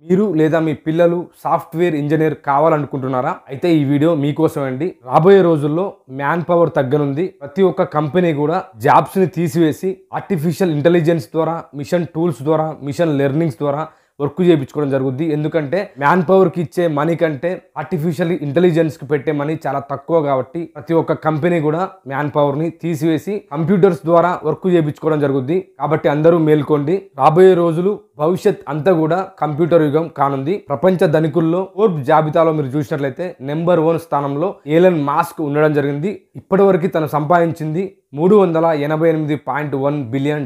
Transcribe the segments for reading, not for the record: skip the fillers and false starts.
మీరు లేదా మీ పిల్లలు సాఫ్ట్వేర్ ఇంజనీర్ కావాలనుకుంటున్నారా? అయితే ఈ వీడియో మీకోసం అండి. రాబోయే రోజుల్లో మ్యాన్ పవర్ తగ్గనుంది. ప్రతి ఒక్క కంపెనీ కూడా జాబ్స్ ని తీసివేసి ఆర్టిఫిషియల్ ఇంటెలిజెన్స్ ద్వారా, మిషన్ టూల్స్ ద్వారా, మిషన్ లెర్నింగ్స్ ద్వారా వర్క్ చేయించుకోవడం జరుగుద్ది. ఎందుకంటే మ్యాన్ పవర్ కి ఇచ్చే మనీ కంటే ఆర్టిఫిషియల్ ఇంటెలిజెన్స్ కి పెట్టే మనీ చాలా తక్కువ కాబట్టి ప్రతి ఒక్క కంపెనీ కూడా మ్యాన్ పవర్ ని తీసివేసి కంప్యూటర్స్ ద్వారా వర్క్ చేయించుకోవడం జరుగుద్ది. కాబట్టి అందరూ మేల్కోండి. రాబోయే రోజులు భవిష్యత్ అంతా కూడా కంప్యూటర్ యుగం కానుంది. ప్రపంచ ధనికుల్లో ఫోర్బ్స్ జాబితాలో మీరు చూసినట్లయితే నెంబర్ 1 స్థానంలో ఎలన్ మాస్క్ ఉండడం జరిగింది. ఇప్పటివరకు తను సంపాదించింది $388.1 బిలియన్.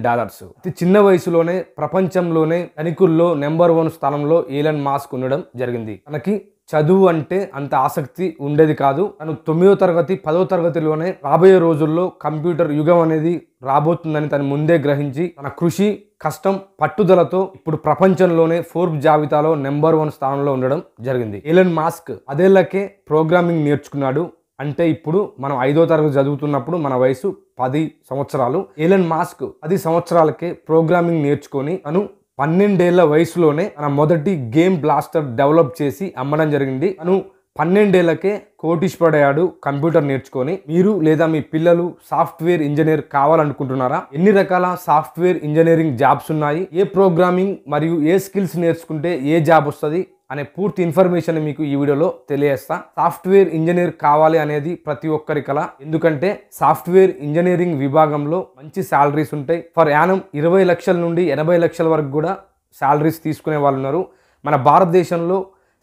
అతి చిన్న వయసులోనే ప్రపంచంలోనే ధనికుల్లో నెంబర్ 1 స్థానంలో ఎలన్ మాస్క్ ఉండడం జరిగింది. తనకి చదువు అంటే అంత ఆసక్తి ఉండేది కాదు. తను 9వ తరగతి 10వ తరగతిలోనే రాబోయే రోజుల్లో కంప్యూటర్ యుగం అనేది రాబోతుందని తను ముందే గ్రహించి తన కృషి, కష్టం, పట్టుదలతో ఇప్పుడు ప్రపంచంలోనే ఫోర్బ్స్ జాబితాలో నెంబర్ 1 స్థానంలో ఉండడం జరిగింది. ఎలన్ మాస్క్ 10 ఏళ్లకే ప్రోగ్రామింగ్ నేర్చుకున్నాడు. అంటే ఇప్పుడు మనం 5వ తరగతి చదువుతున్నప్పుడు మన వయసు 10 సంవత్సరాలు. ఎలన్ మాస్క్ 10 సంవత్సరాలకే ప్రోగ్రామింగ్ నేర్చుకొని తను 12 ఏళ్ల వయసులోనే తన మొదటి గేమ్ బ్లాస్టర్ డెవలప్ చేసి అమ్మడం జరిగింది. తను 12 ఏళ్లకే కోటీశ్వరుడయ్యాడు కంప్యూటర్ నేర్చుకొని. మీరు లేదా మీ పిల్లలు సాఫ్ట్వేర్ ఇంజనీర్ కావాలనుకుంటున్నారా? ఎన్ని రకాల సాఫ్ట్వేర్ ఇంజనీరింగ్ జాబ్స్ ఉన్నాయి, ఏ ప్రోగ్రామింగ్ మరియు ఏ స్కిల్స్ నేర్చుకుంటే ఏ జాబ్ వస్తుంది అనే పూర్తి ఇన్ఫర్మేషన్ మీకు ఈ వీడియోలో తెలియజేస్తా. సాఫ్ట్వేర్ ఇంజనీర్ కావాలి అనేది ప్రతి ఒక్కరి కల. ఎందుకంటే సాఫ్ట్వేర్ ఇంజనీరింగ్ విభాగంలో మంచి శాలరీస్ ఉంటాయి. ఫర్ యానం 20 లక్షల నుండి 80 లక్షల వరకు కూడా శాలరీస్ తీసుకునే వాళ్ళు ఉన్నారు. మన భారతదేశంలో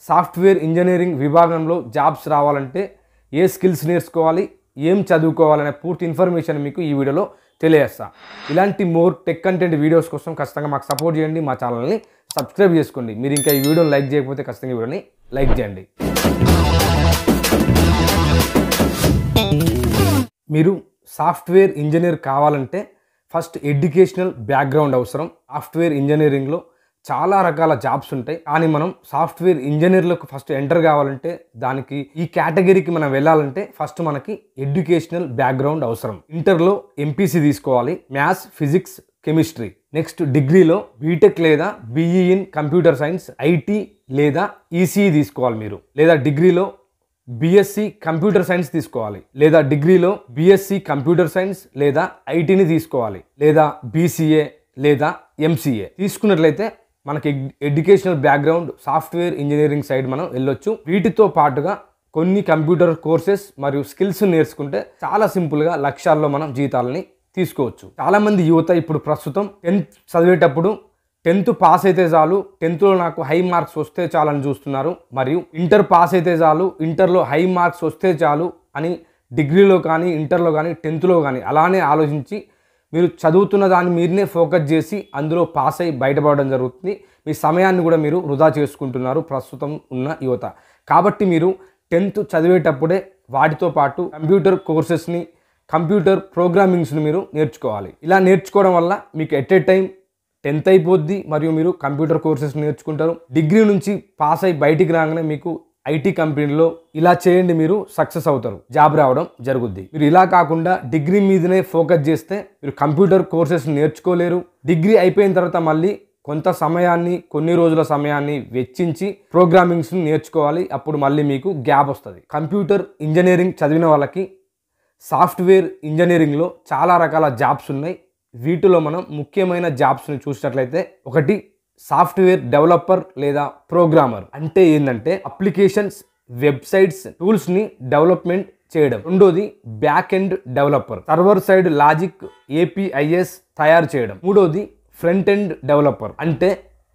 సాఫ్ట్వేర్ ఇంజనీరింగ్ విభాగంలో జాబ్స్ రావాలంటే ఏ స్కిల్స్ నేర్చుకోవాలి, ఏం చదువుకోవాలనే పూర్తి ఇన్ఫర్మేషన్ మీకు ఈ వీడియోలో తెలియజేస్తా. ఇలాంటి మోర్ టెక్ కంటెంట్ వీడియోస్ కోసం ఖచ్చితంగా మాకు సపోర్ట్ చేయండి. మా ఛానల్ని సబ్స్క్రైబ్ చేసుకోండి. మీరు ఇంకా ఈ వీడియోని లైక్ చేయకపోతే ఖచ్చితంగా ఈ వీడియోని లైక్ చేయండి. మీరు సాఫ్ట్వేర్ ఇంజనీర్ కావాలంటే ఫస్ట్ ఎడ్యుకేషనల్ బ్యాక్గ్రౌండ్ అవసరం. సాఫ్ట్వేర్ ఇంజనీరింగ్లో చాలా రకాల జాబ్స్ ఉంటాయి. కానీ మనం సాఫ్ట్వేర్ ఇంజనీర్లకు ఫస్ట్ ఎంటర్ కావాలంటే దానికి ఈ కేటగిరీకి మనం వెళ్ళాలంటే ఫస్ట్ మనకి ఎడ్యుకేషనల్ బ్యాక్గ్రౌండ్ అవసరం. ఇంటర్లో ఎంపీసీ తీసుకోవాలి, మ్యాథ్స్, ఫిజిక్స్, కెమిస్ట్రీ. నెక్స్ట్ డిగ్రీలో బీటెక్ లేదా BE in computer science, IT లేదా ఈసీఈ తీసుకోవాలి మీరు. లేదా డిగ్రీలో బీఎస్సీ కంప్యూటర్ సైన్స్ తీసుకోవాలి. లేదా డిగ్రీలో బీఎస్సీ కంప్యూటర్ సైన్స్ లేదా ఐటీని తీసుకోవాలి. లేదా బీసీఏ లేదా ఎంసీఏ తీసుకున్నట్లయితే మనకి educational background software engineering side మనం వెళ్ళొచ్చు. వీటితో పాటుగా కొన్ని కంప్యూటర్ కోర్సెస్ మరియు స్కిల్స్ నేర్చుకుంటే చాలా సింపుల్గా లక్ష్యాల్లో మనం జీతాలని తీసుకోవచ్చు. చాలా మంది యువత ఇప్పుడు ప్రస్తుతం 10th చదివేటప్పుడు 10th పాస్ అయితే చాలు, 10thలో నాకు హై మార్క్స్ వస్తే చాలు అని చూస్తున్నారు. మరియు ఇంటర్ పాస్ అయితే చాలు, ఇంటర్లో హై మార్క్స్ వస్తే చాలు అని డిగ్రీలో కానీ, ఇంటర్లో కానీ, 10thలో కానీ అలానే ఆలోచించి మీరు చదువుతున్న దాన్ని మీరునే ఫోకస్ చేసి అందులో పాస్ అయ్యి బయటపడడం జరుగుతుంది. మీ సమయాన్ని కూడా మీరు వృధా చేసుకుంటున్నారు ప్రస్తుతం ఉన్న యువత. కాబట్టి మీరు 10th చదివేటప్పుడే వాటితో పాటు కంప్యూటర్ కోర్సెస్ని, కంప్యూటర్ ప్రోగ్రామింగ్స్ని మీరు నేర్చుకోవాలి. ఇలా నేర్చుకోవడం వల్ల మీకు ఎట్ ఏ టైం 10th అయిపోద్ది మరియు మీరు కంప్యూటర్ కోర్సెస్ నేర్చుకుంటారు. డిగ్రీ నుంచి పాస్ అయ్యి బయటికి రాగానే మీకు ఐటీ కంపెనీలో ఇలా చేయండి, మీరు సక్సెస్ అవుతారు, జాబ్ రావడం జరుగుద్ది. మీరు ఇలా కాకుండా డిగ్రీ మీదనే ఫోకస్ చేస్తే మీరు కంప్యూటర్ కోర్సెస్ నేర్చుకోలేరు. డిగ్రీ అయిపోయిన తర్వాత మళ్ళీ కొంత సమయాన్ని, కొన్ని రోజుల సమయాన్ని వెచ్చించి ప్రోగ్రామింగ్స్ని నేర్చుకోవాలి. అప్పుడు మళ్ళీ మీకు గ్యాప్ వస్తుంది. కంప్యూటర్ ఇంజనీరింగ్ చదివిన వాళ్ళకి సాఫ్ట్వేర్ ఇంజనీరింగ్లో చాలా రకాల జాబ్స్ ఉన్నాయి. వీటిలో మనం ముఖ్యమైన జాబ్స్ని చూసినట్లయితే ఒకటి సాఫ్ట్వేర్ డెవలపర్ లేదా ప్రోగ్రామర్. అంటే ఏంటంటే అప్లికేషన్స్, వెబ్సైట్స్, టూల్స్ని డెవలప్మెంట్ చేయడం. రెండోది back end developer, server side logic, APIs తయారు చేయడం. మూడోది ఫ్రంట్ ఎండ్ డెవలపర్, అంటే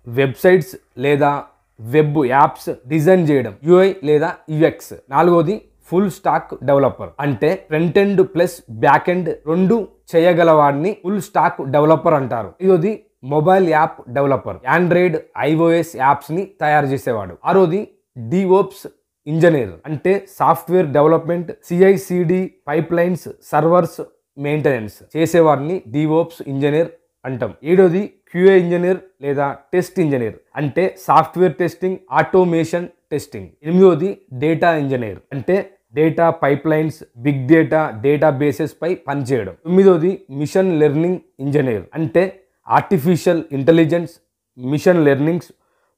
వెబ్సైట్స్ లేదా వెబ్ యాప్స్ డిజైన్ చేయడం, యూఐ లేదా యూఎక్స్. నాలుగోది ఫుల్ స్టాక్ డెవలపర్, అంటే front end plus back end రెండు చేయగలవాడిని ఫుల్ స్టాక్ డెవలపర్ అంటారు. ఇదోది mobile app developer, Android, iOS apps ని తయారు చేసేవాడు. ఆరోది డిఓప్స్ ఇంజనీర్, అంటే software development, CICD pipelines, servers maintenance చేసేవాడిని డిఓప్స్ ఇంజనీర్ అంటాం. ఏడోది క్యూఏ ఇంజనీర్ లేదా టెస్ట్ ఇంజనీర్, అంటే సాఫ్ట్వేర్ టెస్టింగ్, ఆటోమేషన్ టెస్టింగ్. ఎనిమిదోది డేటా ఇంజనీర్, అంటే data pipelines, big data, databases పై పనిచేయడం. తొమ్మిదోది మిషన్ లెర్నింగ్ ఇంజనీర్, అంటే artificial intelligence, machine learnings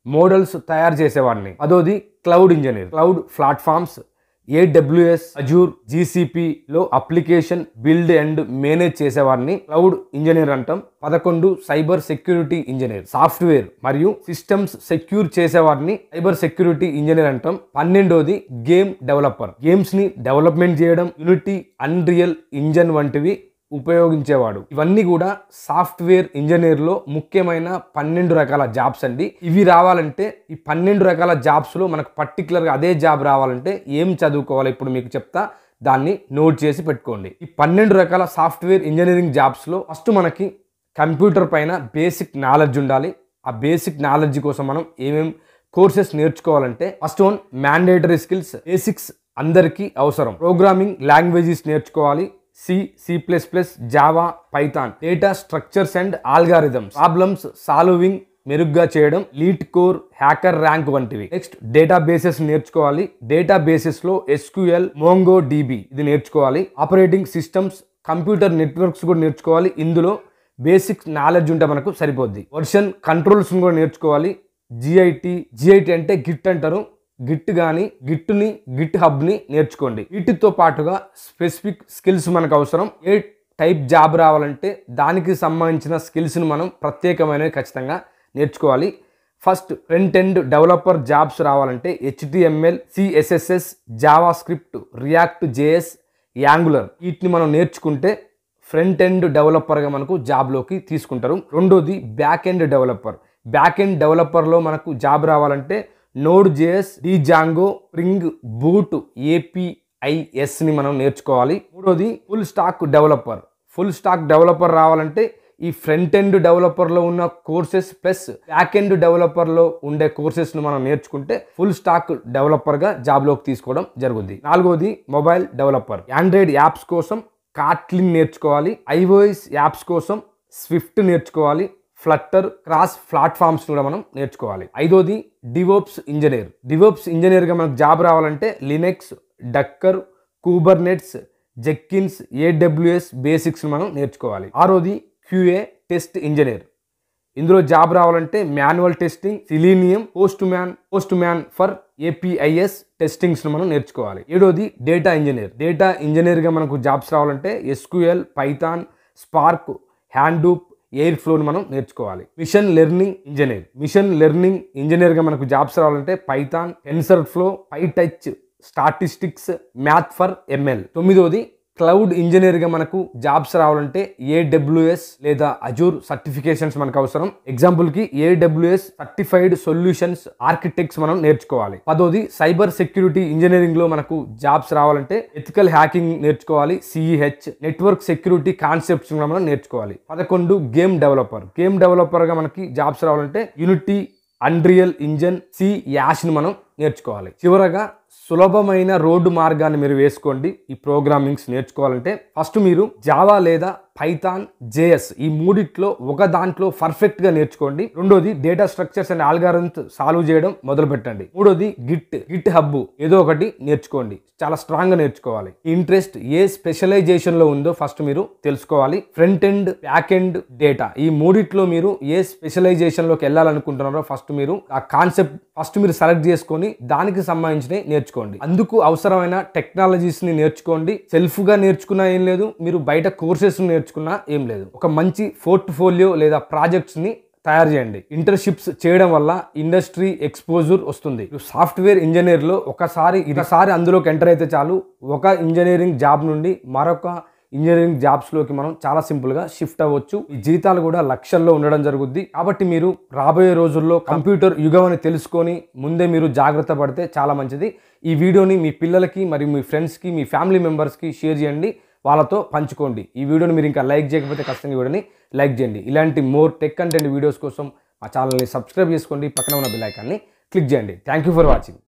models తయారు చేసేవాడిని. పదోది cloud engineer, cloud platforms AWS, Azure, GCPలో అప్లికేషన్ బిల్డ్ అండ్ మేనేజ్ చేసేవారిని క్లౌడ్ ఇంజనీర్ అంటాం. 11 సైబర్ సెక్యూరిటీ ఇంజనీర్, సాఫ్ట్వేర్ మరియు సిస్టమ్స్ సెక్యూర్ చేసేవారిని సైబర్ సెక్యూరిటీ ఇంజనీర్ అంటాం. 12ది గేమ్ డెవలపర్, గేమ్స్ ని డెవలప్మెంట్ చేయడం, యూనిటీ, అన్రియల్ ఇంజన్ వంటివి ఉపయోగించేవాడు. ఇవన్నీ కూడా సాఫ్ట్వేర్ ఇంజనీర్లో ముఖ్యమైన 12 రకాల జాబ్స్ అండి. ఇవి రావాలంటే ఈ 12 రకాల జాబ్స్లో మనకు పర్టికులర్గా అదే జాబ్ రావాలంటే ఏం చదువుకోవాలి ఇప్పుడు మీకు చెప్తా, దాన్ని నోట్ చేసి పెట్టుకోండి. ఈ 12 రకాల సాఫ్ట్వేర్ ఇంజనీరింగ్ జాబ్స్లో ఫస్ట్ మనకి కంప్యూటర్ పైన బేసిక్ నాలెడ్జ్ ఉండాలి. ఆ బేసిక్ నాలెడ్జ్ కోసం మనం ఏమేం కోర్సెస్ నేర్చుకోవాలంటే first one mandatory skills, basics అందరికీ అవసరం. ప్రోగ్రామింగ్ లాంగ్వేజెస్ నేర్చుకోవాలి. C++, Java, Python, data structures and algorithms, problems solving మెరుగ్గా చేయడం, లీడ్ కోర్, హ్యాకర్ ర్యాంక్ వంటివి. నెక్స్ట్ డేటా బేసెస్ నేర్చుకోవాలి. డేటా బేసెస్ లో SQL, MongoDB ఇది నేర్చుకోవాలి. ఆపరేటింగ్ సిస్టమ్స్, కంప్యూటర్ నెట్వర్క్స్ కూడా నేర్చుకోవాలి. ఇందులో బేసిక్ నాలెడ్జ్ ఉంటే మనకు సరిపోద్ది. వర్షన్ కంట్రోల్స్ కూడా నేర్చుకోవాలి. GIT అంటే గిట్ అంటారు. గిట్ కానీ గిట్ హబ్ని నేర్చుకోండి. వీటితో పాటుగా స్పెసిఫిక్ స్కిల్స్ మనకు అవసరం. ఏ టైప్ జాబ్ రావాలంటే దానికి సంబంధించిన స్కిల్స్ని మనం ప్రత్యేకమైనవి ఖచ్చితంగా నేర్చుకోవాలి. First front end developer jobs రావాలంటే HTML, CSS, Java script, react JS, angular వీటిని మనం నేర్చుకుంటే ఫ్రంట్ ఎండ్ డెవలపర్గా మనకు జాబ్లోకి తీసుకుంటారు. రెండోది back end developer. Back end డెవలపర్లో మనకు జాబ్ రావాలంటే Node.js, Django, Spring Boot, APISని మనం నేర్చుకోవాలి. మూడోది full stack developer. Full stack developer రావాలంటే ఈ ఫ్రంట్ ఎండ్ డెవలపర్లో ఉన్న కోర్సెస్ ప్లస్ బ్యాక్ ఎండ్ డెవలపర్లో ఉండే కోర్సెస్ను మనం నేర్చుకుంటే ఫుల్ స్టాక్ డెవలపర్గా జాబ్లోకి తీసుకోవడం జరుగుద్ది. నాలుగోది మొబైల్ డెవలపర్. ఆండ్రాయిడ్ యాప్స్ కోసం కాట్లిన్ నేర్చుకోవాలి. iOS యాప్స్ కోసం స్విఫ్ట్ నేర్చుకోవాలి. ఫ్లట్టర్, క్రాస్ ప్లాట్ఫామ్స్ కూడా మనం నేర్చుకోవాలి. ఐదోది డివోప్స్ ఇంజనీర్. డివోప్స్ ఇంజనీర్గా మనకు జాబ్ రావాలంటే లినక్స్, డక్కర్, కూబర్నెట్స్, జెక్కిన్స్, AWS బేసిక్స్ మనం నేర్చుకోవాలి. ఆరోది QA టెస్ట్ ఇంజనీర్. ఇందులో జాబ్ రావాలంటే manual testing, selenium, post man for APIS testings మనం నేర్చుకోవాలి. ఏడోది డేటా ఇంజనీర్. డేటా ఇంజనీర్గా మనకు జాబ్స్ రావాలంటే SQL, పైథాన్, స్పార్క్, హ్యాండూప్, ఎయిర్ ఫ్లోని మనం నేర్చుకోవాలి. మిషన్ లెర్నింగ్ ఇంజనీర్గా మనకు జాబ్స్ రావాలంటే Python, TensorFlow, PyTorch, statistics, math for ML. తొమ్మిదోది క్లౌడ్ ఇంజనీర్గా మనకు జాబ్స్ రావాలంటే AWS లేదా అజూర్ సర్టిఫికేషన్స్ మనకు అవసరం. ఎగ్జాంపుల్కి AWS సర్టిఫైడ్ సొల్యూషన్స్ ఆర్కిటెక్ట్స్ మనం నేర్చుకోవాలి. పదోది సైబర్ సెక్యూరిటీ ఇంజనీరింగ్లో మనకు జాబ్స్ రావాలంటే ఎథికల్ హ్యాకింగ్ నేర్చుకోవాలి. CEH, నెట్వర్క్ సెక్యూరిటీ కాన్సెప్ట్స్ మనం నేర్చుకోవాలి. 11 గేమ్ డెవలపర్గా మనకి జాబ్స్ రావాలంటే యూనిటీ, అన్రియల్ ఇంజన్, C#ని మనం నేర్చుకోవాలి. చివరగా సులభమైన రోడ్డు మార్గాన్ని మీరు వేసుకోండి. ఈ ప్రోగ్రామింగ్స్ నేర్చుకోవాలంటే ఫస్ట్ మీరు జావా లేదా పైథాన్, JS ఈ మూడిట్లో ఒక దాంట్లో పర్ఫెక్ట్గా నేర్చుకోండి. రెండోది data structures and algorithms solve చేయడం మొదలు పెట్టండి. మూడోది గిట్ హబ్ ఏదో ఒకటి నేర్చుకోండి, చాలా స్ట్రాంగ్గా నేర్చుకోవాలి. ఇంట్రెస్ట్ ఏ స్పెషలైజేషన్లో ఉందో ఫస్ట్ మీరు తెలుసుకోవాలి. Front end, back end, data ఈ మూడిట్లో మీరు ఏ స్పెషలైజేషన్లోకి వెళ్ళాలనుకుంటున్నారో ఫస్ట్ మీరు ఆ కాన్సెప్ట్ మీరు సెలెక్ట్ చేసుకొని దానికి సంబంధించిన నేర్చుకోండి. అందుకు అవసరమైన టెక్నాలజీస్ని నేర్చుకోండి. సెల్ఫ్గా నేర్చుకున్నా ఏం లేదు, మీరు బయట కోర్సెస్ నేర్చుకున్నా ఏం లేదు. ఒక మంచి పోర్ట్ఫోలియో లేదా ప్రాజెక్ట్స్ని తయారు చేయండి. ఇంటర్న్షిప్స్ చేయడం వల్ల ఇండస్ట్రీ ఎక్స్పోజర్ వస్తుంది. సాఫ్ట్వేర్ ఇంజనీర్లో ఒకసారి అందులోకి ఎంటర్ అయితే చాలు, ఒక ఇంజనీరింగ్ జాబ్ నుండి మరొక ఇంజనీరింగ్ జాబ్స్లోకి మనం చాలా సింపుల్గా షిఫ్ట్ అవ్వచ్చు. ఈ జీతాలు కూడా లక్షల్లో ఉండడం జరుగుద్ది. కాబట్టి మీరు రాబోయే రోజుల్లో కంప్యూటర్ యుగం అని తెలుసుకొని ముందే మీరు జాగ్రత్త పడితే చాలా మంచిది. ఈ వీడియోని మీ పిల్లలకి మరియు మీ ఫ్రెండ్స్కి, మీ ఫ్యామిలీ మెంబర్స్కి షేర్ చేయండి, వాళ్ళతో పంచుకోండి. ఈ వీడియోని మీరు ఇంకా లైక్ చేయకపోతే ఖచ్చితంగా వీడియోని లైక్ చేయండి. ఇలాంటి మోర్ టెక్ కంటెంట్ వీడియోస్ కోసం మా ఛానల్ని సబ్స్క్రైబ్ చేసుకోండి. పక్కన ఉన్న బెల్ ఐకాన్ని క్లిక్ చేయండి. Thank you for watching.